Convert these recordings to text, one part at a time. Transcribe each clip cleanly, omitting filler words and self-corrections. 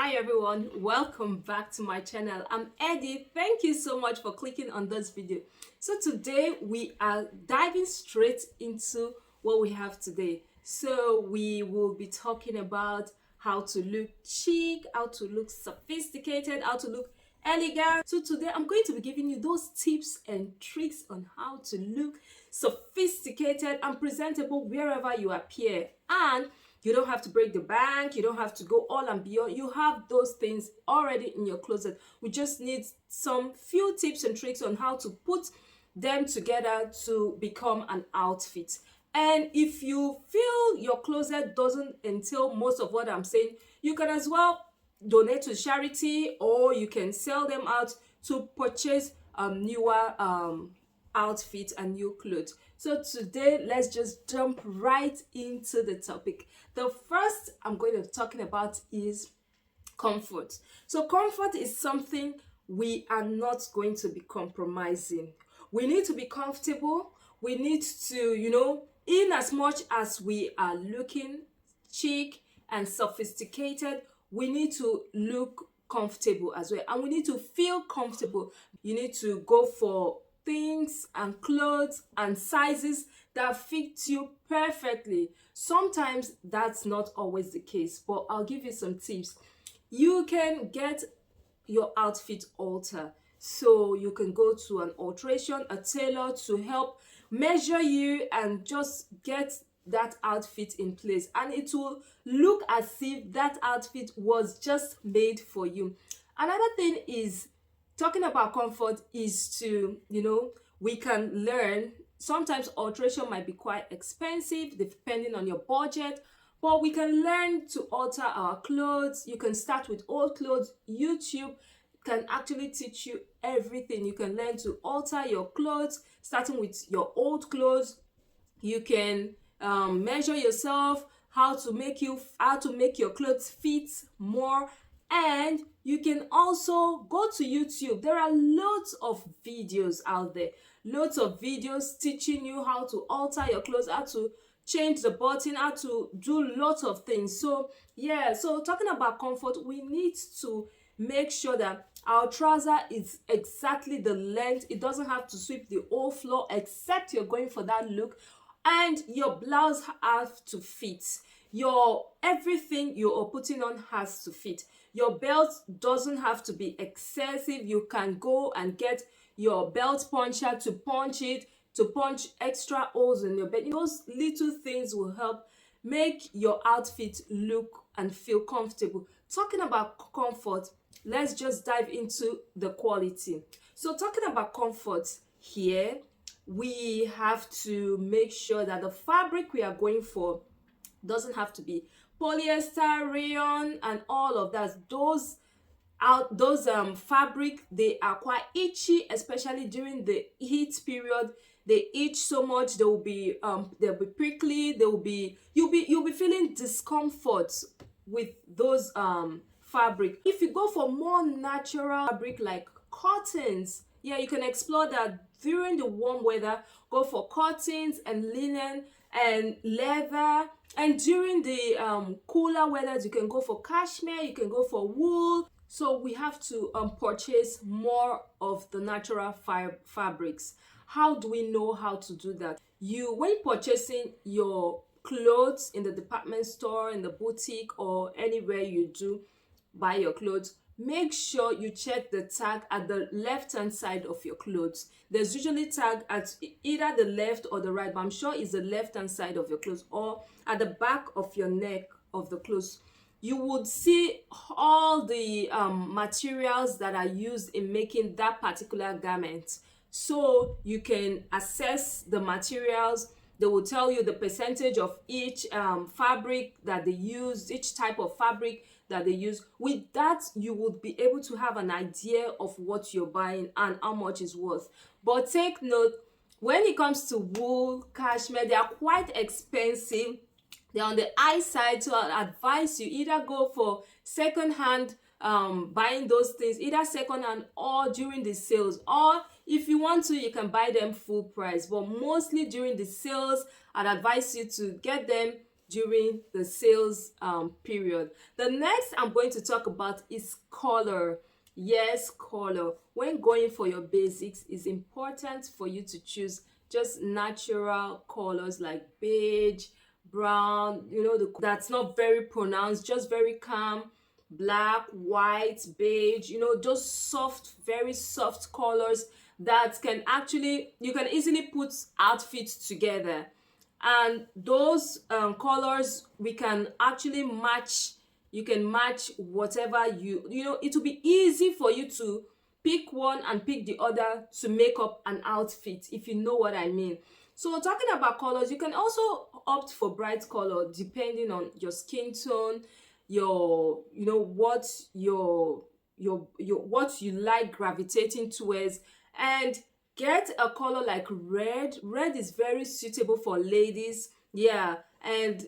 Hi everyone, welcome back to my channel. I'm Eddie. Thank you so much for clicking on this video. So today we are diving straight into what we have today. So we will be talking about how to look chic, how to look sophisticated, how to look elegant. So today I'm going to be giving you those tips and tricks on how to look sophisticated and presentable wherever you appear. And you don't have to break the bank. You don't have to go all and beyond. You have those things already in your closet. We just need some few tips and tricks on how to put them together to become an outfit. And if you feel your closet doesn't entail most of what I'm saying, you can as well donate to charity, or you can sell them out to purchase newer outfits and new clothes. So today let's just jump right into the topic. The first I'm going to be talking about is comfort. So comfort is something we are not going to be compromising. We need to be comfortable. We need to, in as much as we are looking chic and sophisticated, we need to look comfortable as well, and we need to feel comfortable. You need to go for things and clothes and sizes that fit you perfectly. Sometimes that's not always the case, but I'll give you some tips. You can get your outfit altered. So you can go to an alteration, a tailor, to help measure you and just get that outfit in place, and it will look as if that outfit was just made for you. Another thing is, talking about comfort is to, we can learn. Sometimes alteration might be quite expensive depending on your budget, but we can learn to alter our clothes. You can start with old clothes. YouTube can actually teach you everything. You can learn to alter your clothes starting with your old clothes. You can measure yourself, how to make your clothes fit more. And you can also go to YouTube. There are loads of videos out there, loads of videos teaching you how to alter your clothes, how to change the button, how to do lots of things. So talking about comfort, we need to make sure that our trouser is exactly the length. It doesn't have to sweep the whole floor, except you're going for that look. And your blouse has to fit. Everything you are putting on has to fit. Your belt doesn't have to be excessive. You can go and get your belt puncher to punch extra holes in your belt. Those little things will help make your outfit look and feel comfortable. Talking about comfort, let's just dive into the quality. So talking about comfort here, we have to make sure that the fabric we are going for doesn't have to be polyester, rayon, and all of that. Those fabric, they are quite itchy, especially during the heat period. They itch so much. They'll be prickly. You'll be feeling discomfort with those fabric. If you go for more natural fabric like cottons, you can explore that during the warm weather. Go for cottons and linen and leather. And during the cooler weathers, you can go for cashmere, you can go for wool. So we have to purchase more of the natural fabrics. How do we know how to do that? When purchasing your clothes in the department store, in the boutique, or anywhere you do buy your clothes, make sure you check the tag at the left-hand side of your clothes. There's usually tag at either the left or the right, but I'm sure it's the left-hand side of your clothes, or at the back of your neck of the clothes. You would see all the materials that are used in making that particular garment. So you can assess the materials. They will tell you the percentage of each fabric that they use, each type of fabric that they use. With that, you would be able to have an idea of what you're buying and how much it's worth. But take note, when it comes to wool, cashmere, they are quite expensive. They're on the high side, so I advise you either go for second-hand buying those things, either second-hand or during the sales, or if you want to, you can buy them full price. But mostly during the sales, I'd advise you to get them during the sales period. The next I'm going to talk about is color. Yes, color. When going for your basics, it's important for you to choose just natural colors like beige, brown, that's not very pronounced, just very calm, black, white, beige, those soft, very soft colors that can actually, you can easily put outfits together. And those colors we can actually match. You can match whatever it will be easy for you to pick one and pick the other to make up an outfit, if you know what I mean. So talking about colors, you can also opt for bright color depending on your skin tone, your what what you like gravitating towards. And get a color like red. Red is very suitable for ladies. Yeah. And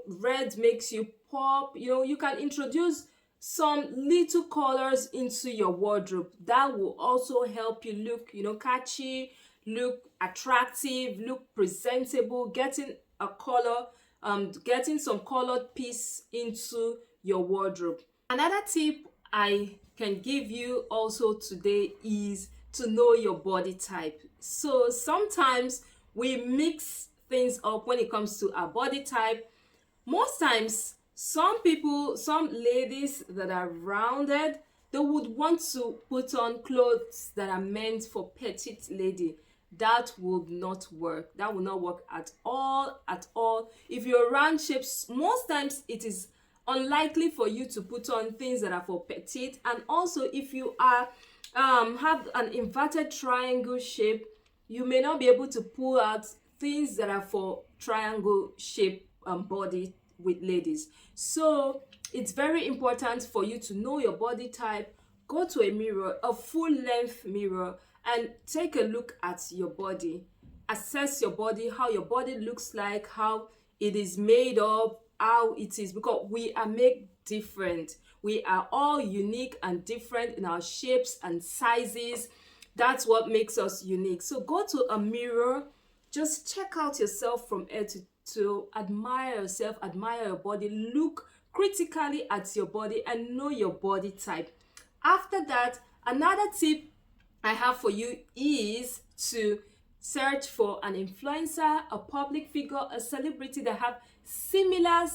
red makes you pop. You can introduce some little colors into your wardrobe that will also help you look catchy, look attractive, look presentable. Getting a color, getting some colored piece into your wardrobe. Another tip I can give you also today is to know your body type. So sometimes we mix things up when it comes to our body type. Most times, some people, some ladies that are rounded, they would want to put on clothes that are meant for petite lady. That would not work. That will not work at all, at all. If you're round shapes, most times it is unlikely for you to put on things that are for petite. And also, if you are have an inverted triangle shape, you may not be able to pull out things that are for triangle shape body with ladies. So it's very important for you to know your body type. Go to a mirror, a full length mirror, and take a look at your body. Assess your body, how your body looks like, how it is made up, how it is, because we are made different. We are all unique and different in our shapes and sizes. That's what makes us unique. So go to a mirror, just check out yourself from head to admire yourself, admire your body, look critically at your body and know your body type. After that, another tip I have for you is to search for an influencer, a public figure, a celebrity that have similar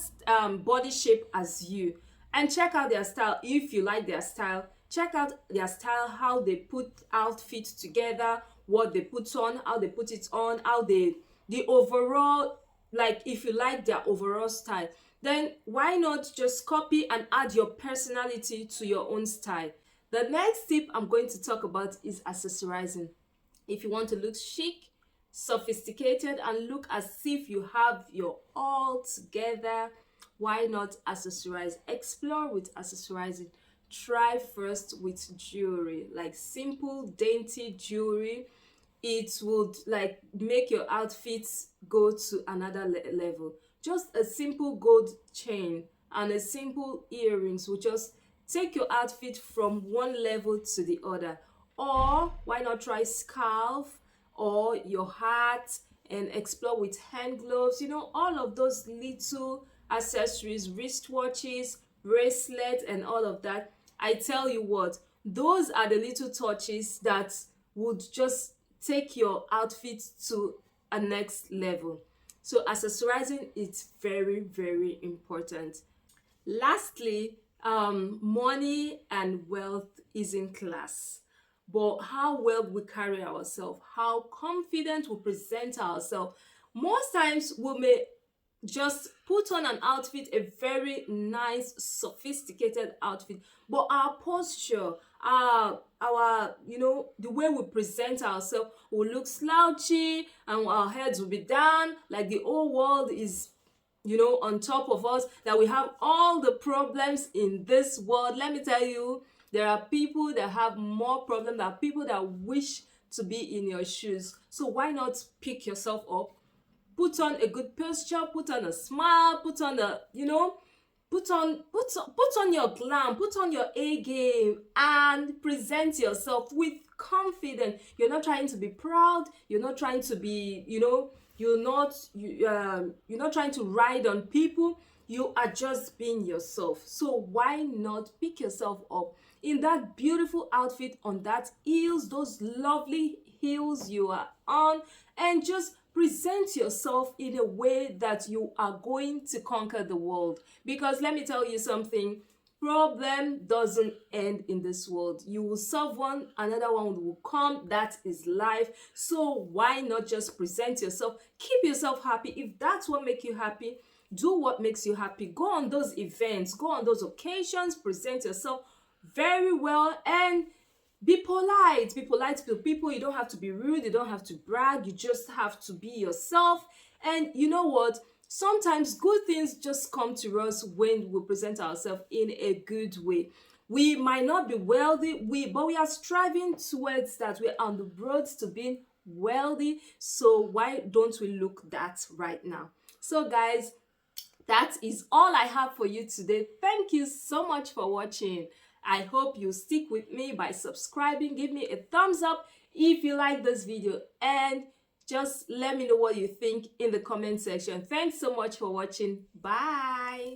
body shape as you, and check out their style. If you like their style, check out their style, how they put outfits together, what they put on, how they put it on, how the overall, like if you like their overall style, then why not just copy and add your personality to your own style. The next tip I'm going to talk about is accessorizing. If you want to look chic, sophisticated, and look as if you have your all together, why not accessorize? Explore with accessorizing. Try first with jewelry, like simple dainty jewelry. It would like make your outfits go to another level. Just a simple gold chain and a simple earrings will just take your outfit from one level to the other. Or why not try scarf or your hat and explore with hand gloves, all of those little accessories, wristwatches, bracelets, and all of that. I tell you what, those are the little touches that would just take your outfit to a next level. So accessorizing is very, very important. Lastly, money and wealth is in class, but how well we carry ourselves, how confident we present ourselves. Most times we may just put on an outfit, a very nice, sophisticated outfit, but our posture, our the way we present ourselves will look slouchy, and our heads will be down, like the whole world is on top of us, that we have all the problems in this world. Let me tell you, there are people that have more problems. There are people that wish to be in your shoes. So why not pick yourself up, put on a good posture, put on a smile, put on a put on your glam, put on your A game, and present yourself with confidence. You're not trying to be proud, you're not trying to be you're not trying to ride on people. You are just being yourself. So why not pick yourself up in that beautiful outfit, on that heels, those lovely heels you are on, and just present yourself in a way that you are going to conquer the world. Because let me tell you something, problem doesn't end in this world. You will solve one, another one will come. That is life. So why not just present yourself, keep yourself happy? If that's what makes you happy, do what makes you happy. Go on those events, go on those occasions, present yourself very well, and be polite. Be polite to people. You don't have to be rude, you don't have to brag, you just have to be yourself. And you know what, sometimes good things just come to us when we present ourselves in a good way. We might not be wealthy, but we are striving towards that. We're on the road to being wealthy. So why don't we look that right now? So guys, that is all I have for you today. Thank you so much for watching. I hope you stick with me by subscribing. Give me a thumbs up if you like this video, and just let me know what you think in the comment section. Thanks so much for watching. Bye.